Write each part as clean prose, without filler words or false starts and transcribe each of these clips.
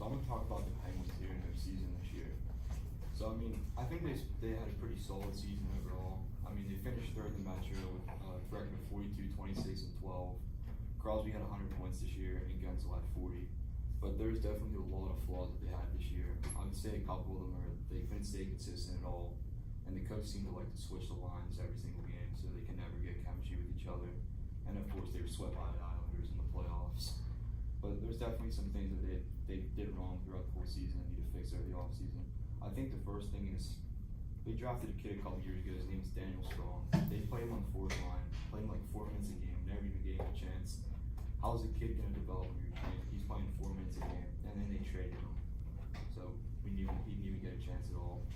I'm going to talk about the Penguins here in their season this year. So, I mean, I think they had a pretty solid season overall. I mean, they finished third in the Metro with a record of 42, 26, and 12. Crosby had 100 points this year, and Gensel had 40. But there's definitely a lot of flaws that they had this year. I would say a couple of them are they couldn't stay consistent at all, and the coach seemed to like to switch the lines every single game, so they can never get chemistry with each other. And of course, they were swept by the Islanders in the playoffs. But there's definitely some things that they did wrong throughout the whole season and need to fix over the offseason. I think the first thing is they drafted a kid a couple years ago. His name's Daniel Strong. They played him on the fourth line, played him like 4 minutes a game, never even gave him a chance. How's a kid going to develop when he's playing 4 minutes a game? And then they traded him. So he didn't even get a chance at all.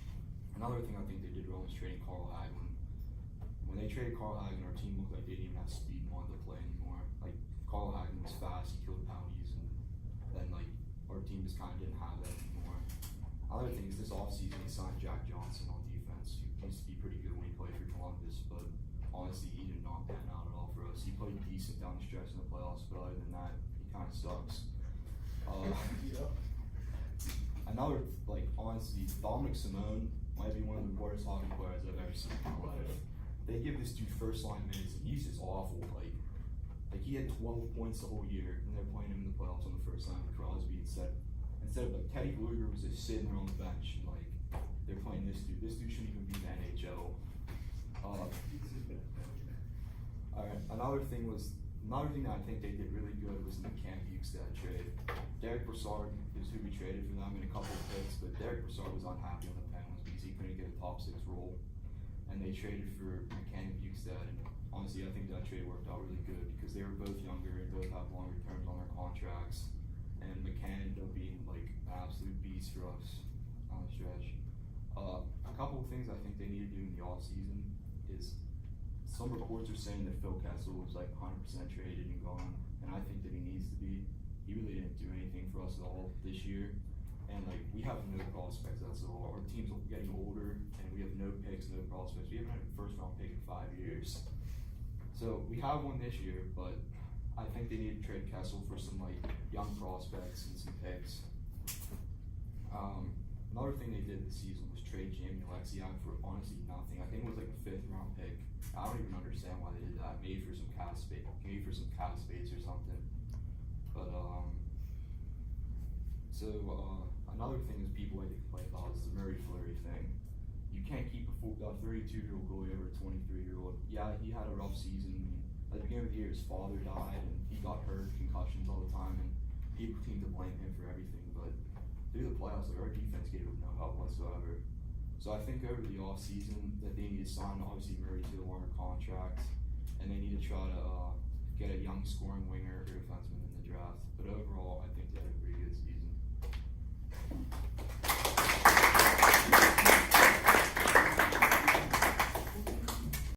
Another thing I think they did wrong was trading Carl Hagelin. When they traded Carl Hagelin, our team looked like they didn't even have speed and wanted to play anymore. Like, Carl Hagelin was fast, he killed penalties, and then like our team just kind of didn't have that anymore. Another thing is this offseason they signed Jack Johnson on defense. He used to be pretty good when he played for Columbus, but honestly he did not pan out at all for us. He played decent down the stretch in the playoffs, but other than that, he kind of sucks. Another, like, honestly, Dominic Simone might be one of the worst hockey players I've ever seen in my life. They give this dude first line minutes, and he's just awful. Like he had 12 points the whole year, and they're playing him in the playoffs on the first line with Crosby instead of like Teddy Blueger was just sitting there on the bench, and like they're playing this dude. This dude shouldn't even be in the NHL. Alright, another thing that I think they did really good was the Cam Bukestad trade. Derek Brassard is who we traded for them in a couple of picks, but Derek Brassard was unhappy on the Penguins because he couldn't get a top 6 role. And they traded for McCann and Bukestad, and honestly I think that trade worked out really good because they were both younger and both have longer terms on their contracts. And McCann ended up being like an absolute beast for us on the stretch. A couple of things I think they need to do in the offseason is some reports are saying that Phil Kessel was like 100% traded and gone, and I think that he needs to be. He really didn't do anything for us at all this year, and like we have no prospects. That's all. Our team's getting older, and we have no picks, no prospects. We haven't had a first round pick in 5 years. So we have one this year, but I think they need to trade Kessel for some like young prospects and some picks. Another thing they did this season was trade Jamie Alexiak for honestly nothing. I think it was like a 5th round pick. I don't even understand why they did that. Maybe for some cap space or something. But another thing is people like to complain about is the Murray Fleury thing. You can't keep a 32-year-old goalie over a 23-year-old. Yeah, he had a rough season. At the beginning of the year, his father died, and he got hurt, concussions all the time, and people seem to blame him for everything. But through the playoffs, like, our defense gave him no help whatsoever. So I think over the off season that they need to sign obviously Murray to a longer contract, and they need to try to get a young scoring winger or defenseman in the draft. But overall, I think they had a pretty good season.